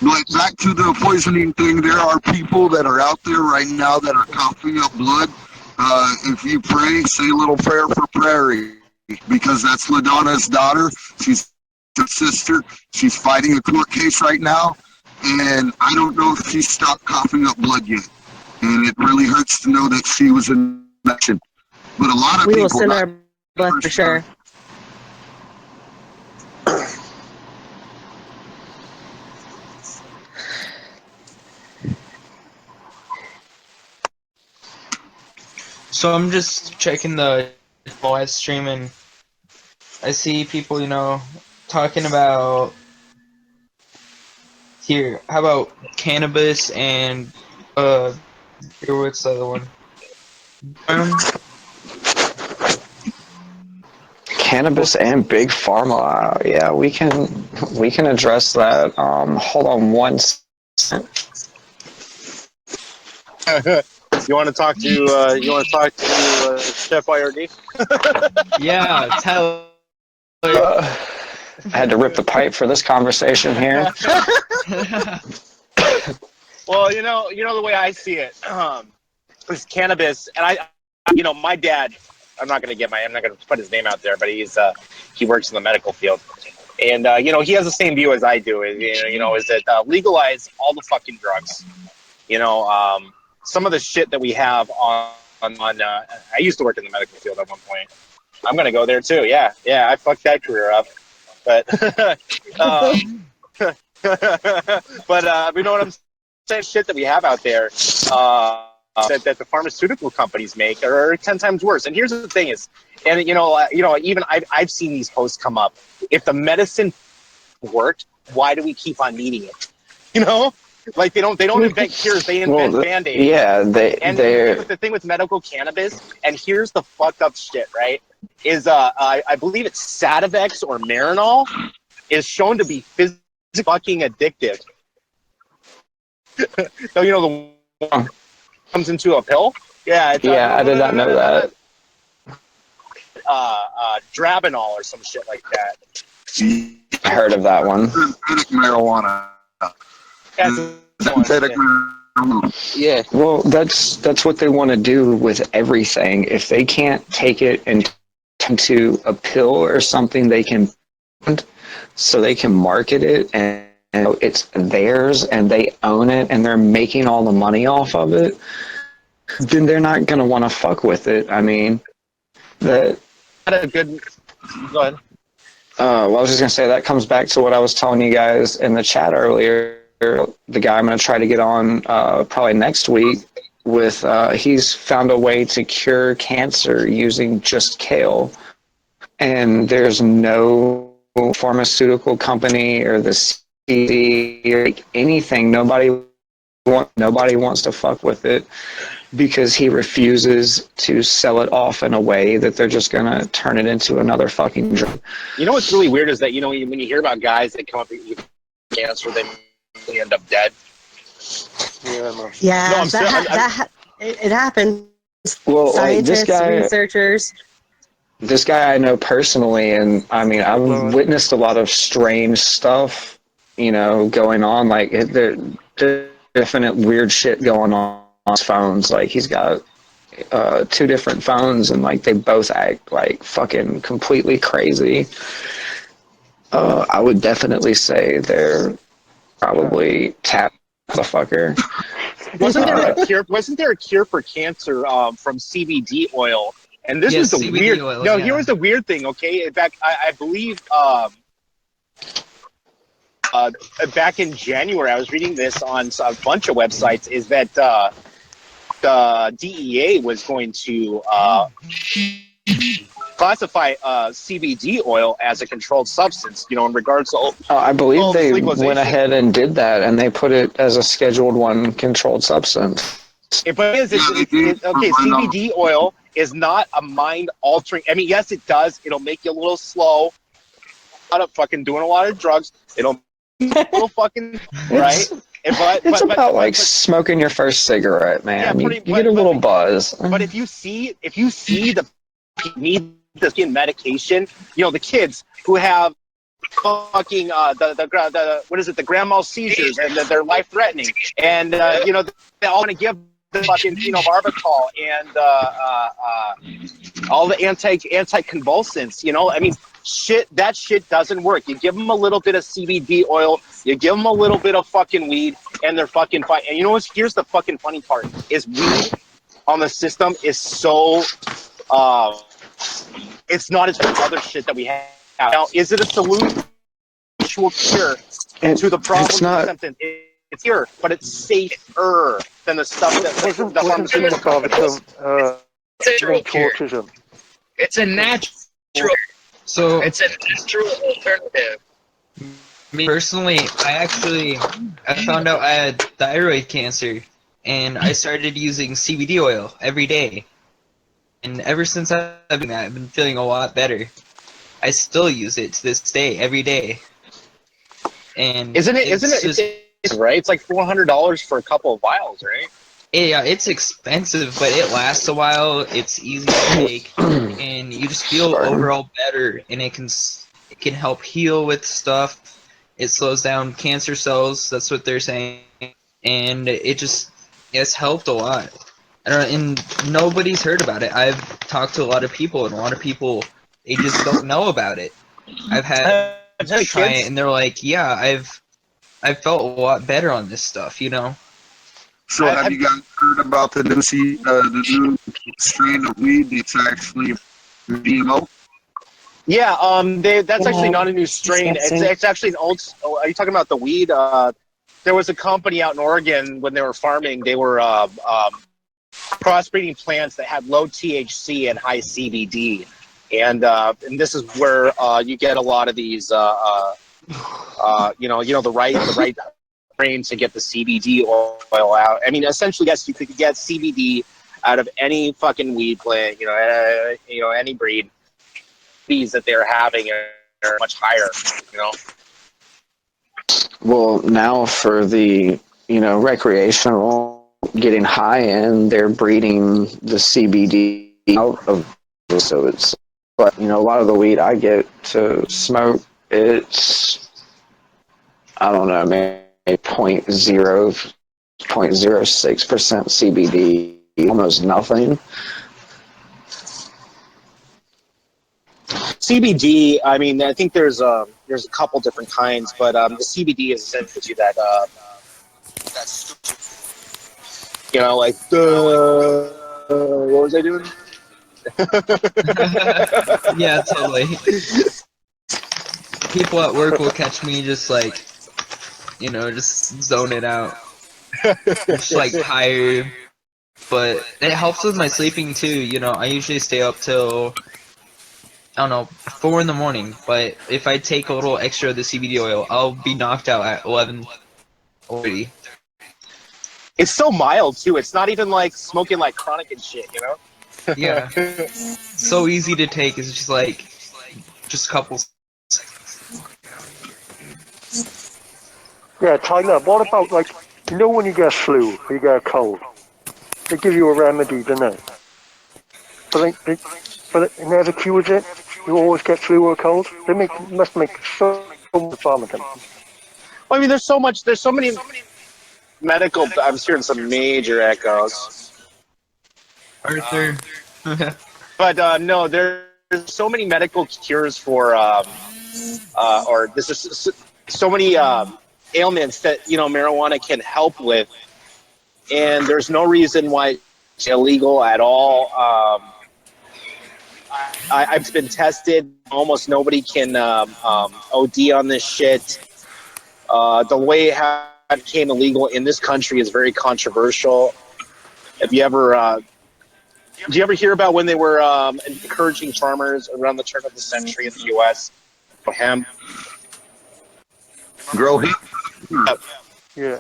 But back to the poisoning thing, there are people that are out there right now that are coughing up blood. If you pray, say a little prayer for Prairie, because that's LaDonna's daughter. She's her sister. She's fighting a court case right now, and I don't know if she's stopped coughing up blood yet. And it really hurts to know that she was in action. But a lot of We people... will send our blood for sure. So I'm just checking the live stream and I see people, talking about here. How about cannabis and what's the other one? Cannabis and big pharma. Yeah, we can address that. Hold on one second. You want to talk to Chef IRD? Yeah, tell. I had to rip the pipe for this conversation here. Well, you know the way I see it is cannabis, and my dad. I'm not going to put his name out there, but he works in the medical field, and he has the same view as I do. Is that legalize all the fucking drugs. Some of the shit that we have on I used to work in the medical field at one point. I'm going to go there too. Yeah, I fucked that career up, but but you know what I'm saying? Shit that we have out there. That the pharmaceutical companies make are 10 times worse. And here's the thing is, and even I've seen these posts come up. If the medicine worked, why do we keep on needing it? Like they don't invent cures, they invent Band-Aids. Yeah, the thing with medical cannabis, and here's the fucked up shit, right? Is I believe it's Sativex or Marinol is shown to be physically fucking addictive. So the one comes into a pill. Yeah, I did not know that. Dronabinol or some shit like that. I heard of that one. Synthetic marijuana. Yeah, well, that's what they want to do with everything. If they can't take it into a pill or something, they can, so they can market it and it's theirs and they own it and they're making all the money off of it. Then they're not gonna want to fuck with it. I mean, Go ahead. Well, I was just gonna say that comes back to what I was telling you guys in the chat earlier. The guy I'm gonna try to get on probably next week with he's found a way to cure cancer using just kale, and there's no pharmaceutical company or the CDC or anything. Nobody wants to fuck with it. because he refuses to sell it off in a way that they're just gonna turn it into another fucking drug. You know what's really weird is that, you know, when you hear about guys that come up with cancer, they end up dead. Yeah, No, I'm serious. it happens. Well, like Scientists, researchers. this guy I know personally, and I mean, I've witnessed a lot of strange stuff, you know, going on. Like, there definite weird shit going on his phones. Like, he's got 2 different phones, and like they both act like fucking completely crazy. I would definitely say they're probably tapped the fucker. Wasn't there a cure for cancer from CBD oil? And this was the CBD weird. oil, No, yeah. here was the weird thing. Okay, in fact, I believe back in January, I was reading this on a bunch of websites. Is that the DEA was going to classify CBD oil as a controlled substance? You know, in regards to I believe they legalization. went ahead and did that, and they put it as a Scheduled 1 controlled substance. But okay, CBD oil is not a mind altering. I mean, yes, it does. It'll make you a little slow. Out of fucking doing a lot of drugs. It'll make you a little fucking right. It's about like smoking your first cigarette, man. Yeah, you get a little buzz. But if you see the need the skin medication, you know, the kids who have fucking the what is it, the grand mal seizures, and they're life threatening, and you know, they all want to give the fucking phenobarbital and all the anti-convulsants. You know, I mean, that shit doesn't work. You give them a little bit of CBD oil, you give them a little bit of fucking weed, and they're fucking fine. And you know what? Here's the fucking funny part: is weed on the system is so it's not as much other shit that we have. Now, is it a solution, actual cure to the problem? It's not. It's here, but it's safer than the stuff that the pharmaceutical companies. Autism. It's a natural. So It's a natural alternative. me personally, I found out I had thyroid cancer, and I started using CBD oil every day. And ever since I've been that, I've been feeling a lot better. I still use it to this day, every day. And Isn't it? just, It's right. It's like $400 for a couple of vials, right? yeah, it's expensive, but it lasts a while. It's easy to take, and you just feel overall better. And it can help heal with stuff. It slows down cancer cells. That's what they're saying, and it's helped a lot. And nobody's heard about it. I've talked to a lot of people, and a lot of people they just don't know about it. I've had try it, and they're like, "Yeah, I've felt a lot better on this stuff," you know. So have you guys heard about the new strain of weed that's actually GMO? Yeah, that's actually not a new strain. It's actually an old. Are you talking about the weed? There was a company out in Oregon when they were farming. They were crossbreeding plants that had low THC and high CBD, and this is where you get a lot of these. The right strains to get the CBD oil out. I mean, essentially, yes, you could get CBD out of any fucking weed plant. Any breed. Fees that they're having are much higher, you know. Well, now for the recreational getting high end, they're breeding the CBD out of it, so it's. But a lot of the weed I get to smoke, it's I don't know, maybe 0.06% CBD, almost nothing. CBD. I mean, I think there's a couple different kinds, but the CBD is essentially that like what was I doing? Yeah, totally. People at work will catch me just just zone it out. Just tired. But it helps with my sleeping too, I usually stay up till, I don't know, 4 in the morning, but if I take a little extra of the CBD oil, I'll be knocked out at 11 already. It's so mild too. It's not even like smoking like chronic and shit, you know? Yeah. So easy to take. It's just like just a couple. Yeah, Tyler, what about, like, you know when you get flu or you get a cold, they give you a remedy, don't they? But it never cures it. You always get flu or a cold. Must make so much pharma companies. Well, I mean, there's so many medical. I'm hearing some major echoes. Arthur. But no, there's so many medical cures for, or there's just so many ailments that marijuana can help with, and there's no reason why it's illegal at all. I've been tested. Almost nobody can OD on this shit. The way how it became illegal in this country is very controversial. Have you ever? Do you ever hear about when they were encouraging farmers around the turn of the century in the U.S. for hemp? Grow hemp. Yeah.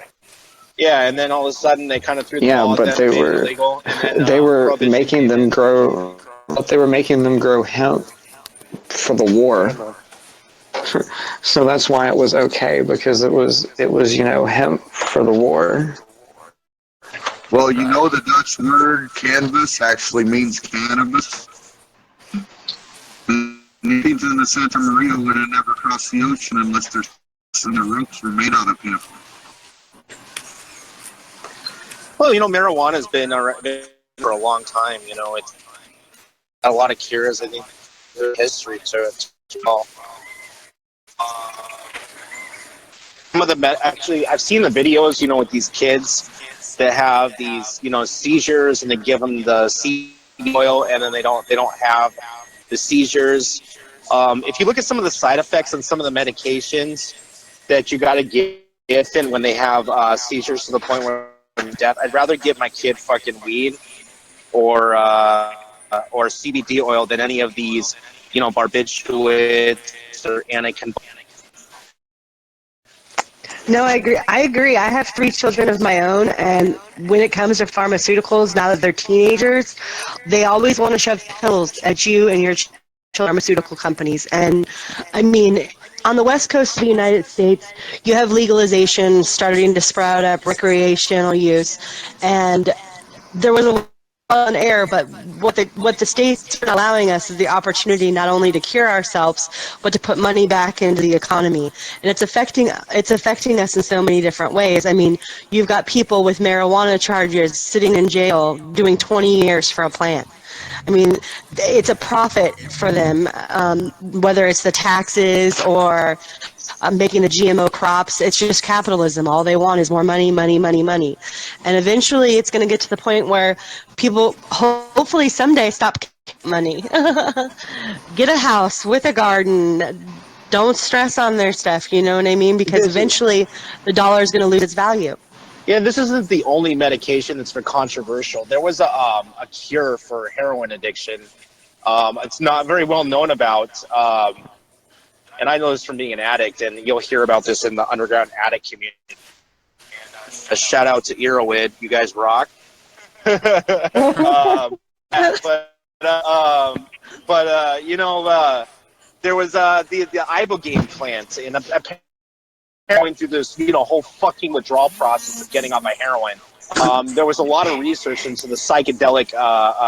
Yeah, and then all of a sudden they kind of threw the Yeah, ball at but them, they made it were illegal, and then they were prohibition making came them in. grow. But they were making them grow hemp for the war. Yeah, man. So that's why it was okay, because it was hemp for the war. Well, you know the Dutch word canvas actually means cannabis. The Indians in the Santa Maria would have never crossed the ocean unless their ropes were made out of hemp. Well, marijuana has been for a long time. It's got a lot of cures. I think there's history to it as well. Some of the actually, I've seen the videos. With these kids that have these, seizures, and they give them the CBD oil, and then they don't have the seizures. If you look at some of the side effects on some of the medications that you got to give when they have seizures to the point where death, I'd rather give my kid fucking weed or CBD oil than any of these, barbiturates or anticonvulsants. No, I agree. I agree. I have 3 children of my own, and when it comes to pharmaceuticals, now that they're teenagers, they always want to shove pills at you and your pharmaceutical companies. And I mean, on the west coast of the United States, you have legalization starting to sprout up, recreational use, and there was a on air, but what the states are allowing us is the opportunity not only to cure ourselves, but to put money back into the economy, and it's affecting us in so many different ways. I mean, you've got people with marijuana charges sitting in jail doing 20 years for a plant. I mean, it's a profit for them, whether it's the taxes or making the GMO crops. It's just capitalism. All they want is more money, money, money, money. And eventually it's going to get to the point where people hopefully someday stop money. Get a house with a garden. Don't stress on their stuff, you know what I mean? Because eventually the dollar is going to lose its value. Yeah, this isn't the only medication that's been controversial. There was a cure for heroin addiction. It's not very well known about, and I know this from being an addict, and you'll hear about this in the underground addict community. A shout out to Erowid, you guys rock. There was the ibogaine plant, and going through this whole fucking withdrawal process of getting on my heroin. There was a lot of research into the psychedelic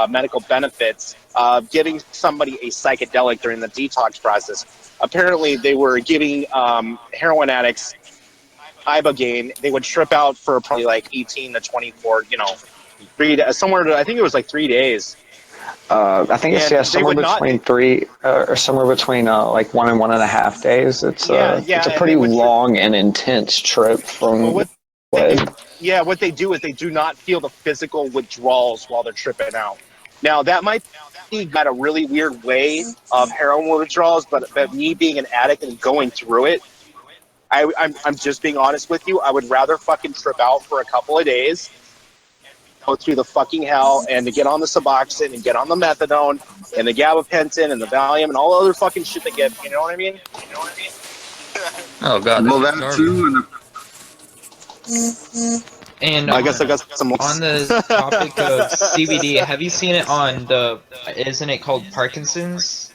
medical benefits of giving somebody a psychedelic during the detox process. Apparently, they were giving heroin addicts ibogaine. They would trip out for probably like 18 to 24, I think it was like 3 days. I think it's And somewhere between three or somewhere between like 1 and 1.5 days. It's a pretty long and intense trip from. what they do is they do not feel the physical withdrawals while they're tripping out. Now that might be got a really weird way of heroin withdrawals, but me being an addict and going through it, I'm just being honest with you. I would rather fucking trip out for a couple of days, go through the fucking hell, and to get on the Suboxone and get on the methadone and the gabapentin and the Valium and all the other fucking shit they get. You know what I mean? Oh god, Well, this is that garbage. too, And I guess I got some more. on the topic of CBD, have you seen it on the? Isn't it called Parkinson's?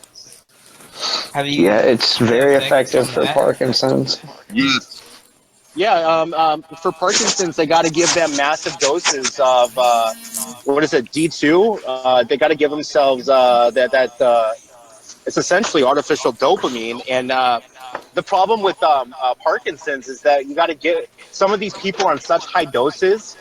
Have you Yeah, it's seen very effects effective on for that? Parkinson's. Yes. Yeah, for Parkinson's, they got to give them massive doses of what is it, D2? They got to give themselves that it's essentially artificial dopamine. And the problem with Parkinson's is that you got to get some of these people on such high doses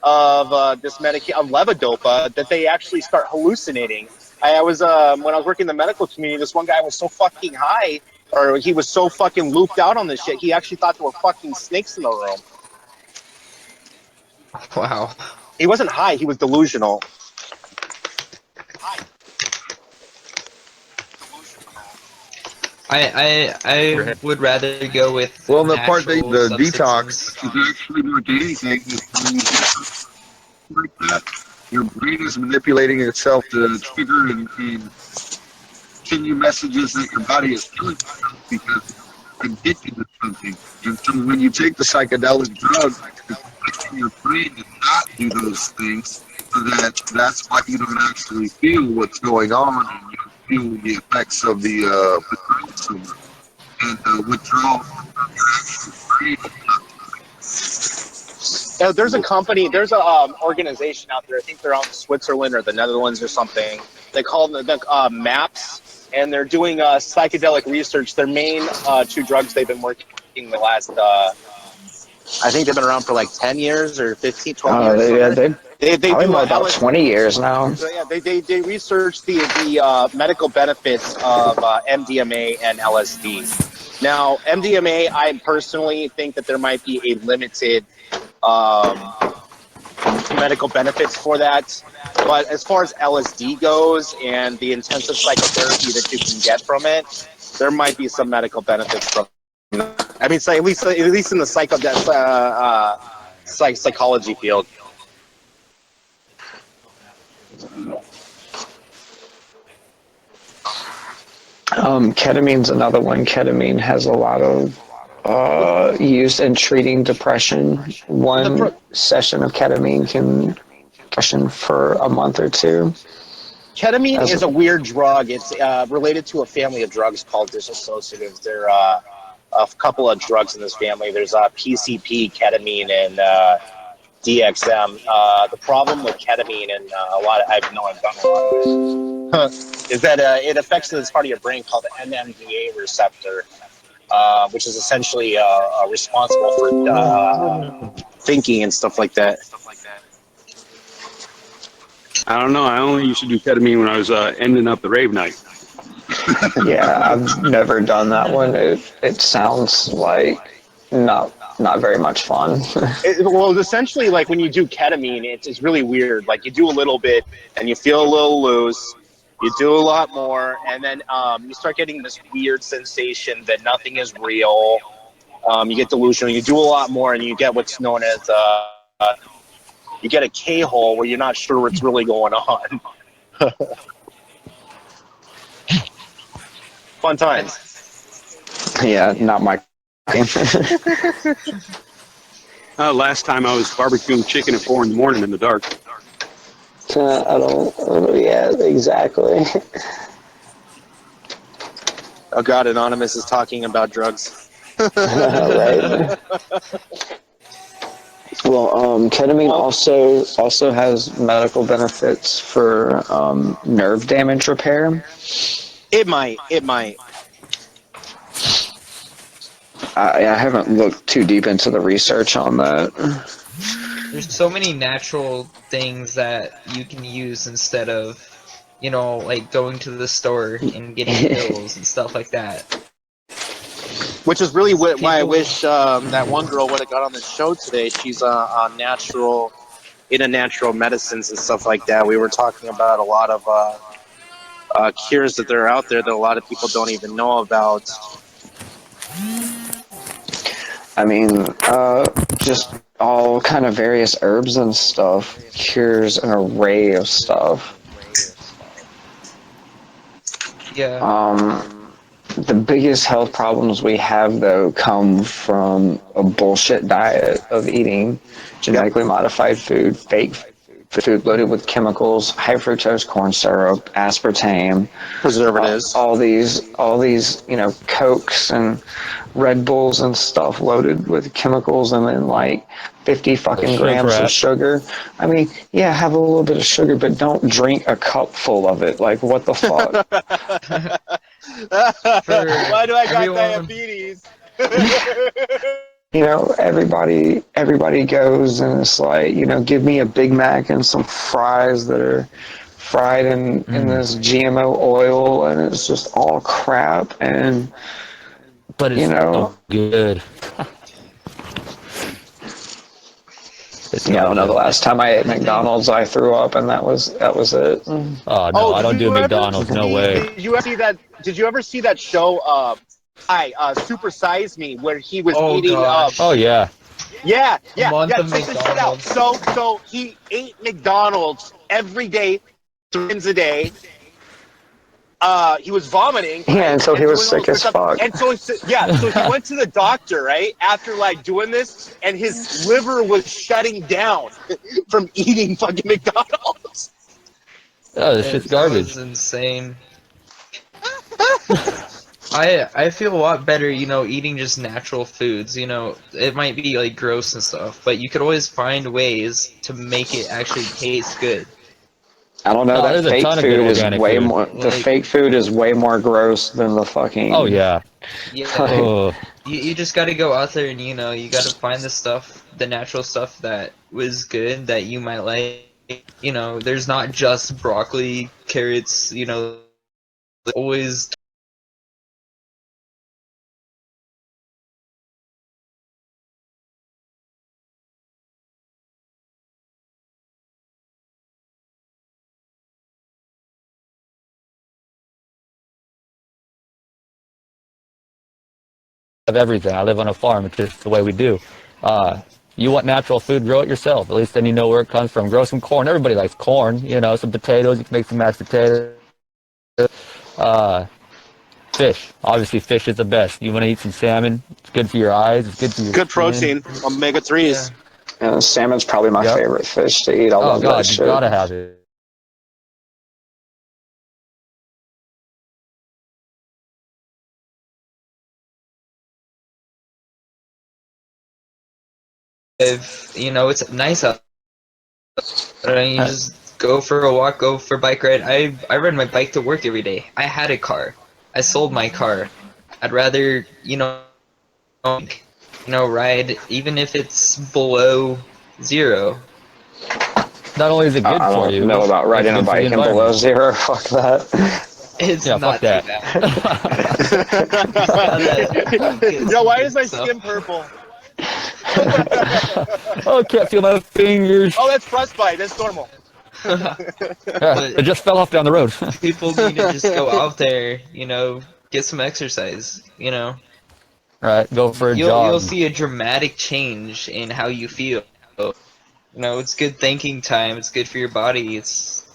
of this of levodopa that they actually start hallucinating. I was when I was working in the medical community, this one guy was so fucking high, or he was so fucking looped out on this shit, he actually thought there were fucking snakes in the room. Wow. He wasn't high, he was delusional. I would rather go with Well, the part that natural the detox substances. is actually more anything is when you do like that, your brain is manipulating itself to trigger and send you messages that your body is killing itself because it's addicted to something. And so when you take the psychedelic drug, it's pushing your brain to not do those things, so that's why you don't actually feel what's going on and you feel the effects of the withdrawal and withdrawal from your actual brain. There's a company, there's a organization out there. I think they're out in Switzerland or the Netherlands or something. They call them the MAPS, and they're doing psychedelic research. Their main two drugs they've been working the last, I think they've been around for like 10 years or 15, 12 years. They They probably do about 20 years now. So yeah, they research the medical benefits of MDMA and LSD. Now, MDMA, I personally think that there might be a limited medical benefits for that. But as far as LSD goes and the intensive psychotherapy that you can get from it, there might be some medical benefits from it. I mean, so at least in the psychology field. Ketamine's another one. Ketamine has a lot of use in treating depression. One session of ketamine can depression for a month or two. Ketamine is a weird drug. It's related to a family of drugs called dissociatives. There are a couple of drugs in this family. There's PCP, ketamine, and DXM. The problem with ketamine and I've done a lot of it, is that it affects this part of your brain called the NMDA receptor, which is essentially responsible for thinking and stuff like that. I don't know. I only used to do ketamine when I was ending up the rave night. Yeah, I've never done that one. It sounds like not very much fun. Well, essentially, like when you do ketamine, it's really weird. Like you do a little bit and you feel a little loose. You do a lot more, and then you start getting this weird sensation that nothing is real. You get delusional. You do a lot more, and you get what's known as you get a K-hole where you're not sure what's really going on. Fun times. Yeah, not my. Last time I was barbecuing chicken at 4 a.m. in the dark. I don't. Yeah, exactly. Oh God, Anonymous is talking about drugs. Right. Well, ketamine also has medical benefits for nerve damage repair. It might. I haven't looked too deep into the research on that. There's so many natural things that you can use instead of, like going to the store and getting pills and stuff like that. Which is really why I wish that one girl would have got on the show today. She's on natural medicines and stuff like that. We were talking about a lot of cures that are out there that a lot of people don't even know about. I mean, just all kind of various herbs and stuff cures an array of stuff. Yeah. the biggest health problems we have, though, come from a bullshit diet of eating genetically modified food, fake food loaded with chemicals, high fructose corn syrup, aspartame, Preservatives. all these, Cokes and Red Bulls and stuff loaded with chemicals, and then like 50 fucking grams of sugar. I mean, yeah, have a little bit of sugar, but don't drink a cup full of it. Like, what the fuck? Why do I got everyone- diabetes? Everybody goes and it's like, give me a Big Mac and some fries that are fried in this GMO oil, and it's just all crap. And But it's so good. I don't know. The last time I ate McDonald's, I threw up, and that was it. Oh no, I don't do McDonald's. No way. Did you ever see that? Did you ever see that show? Super Size Me, where he was eating. Oh yeah. Yeah. Month of Check this shit out. McDonald's. So he ate McDonald's every day, 3 times a day. He was vomiting. Yeah, and so he was sick as fuck. And so he went to the doctor, right, after like doing this, and his liver was shutting down from eating fucking McDonald's. Oh, this shit's garbage. That was insane. I feel a lot better, eating just natural foods. It might be like gross and stuff, but you could always find ways to make it actually taste good. I don't know. That there's a fake ton of food good is organic way food. more. The fake food is way more gross than the fucking. Oh yeah. Yeah, Oh. you just got to go out there and you got to find the natural stuff that was good that you might like. There's not just broccoli, carrots. Always. Of everything. I live on a farm. It's just the way we do. You want natural food, grow it yourself. At least then you know where it comes from. Grow some corn. Everybody likes corn. Some potatoes. You can make some mashed potatoes. Fish. Obviously, fish is the best. You want to eat some salmon. It's good for your eyes. It's good for your Good skin. protein, omega-3s. Salmon's probably my favorite fish to eat. I Oh love that God, you shit. gotta have it. It's nice out. You just go for a walk, go for a bike ride. I ride my bike to work every day. I had a car. I sold my car. I'd rather, ride even if it's below 0. Not only is it good I for don't you, know about riding a it's good for the bike in below environment. 0. Fuck that. It's Yeah, not fuck too that. bad. Yo, why is my skin purple? Oh, I can't feel my fingers. Oh, that's frostbite. That's normal. It just fell off down the road. People need to just go out there, get some exercise, Right, go for a You'll jog. see a dramatic change in how you feel. It's good thinking time. It's good for your body. It's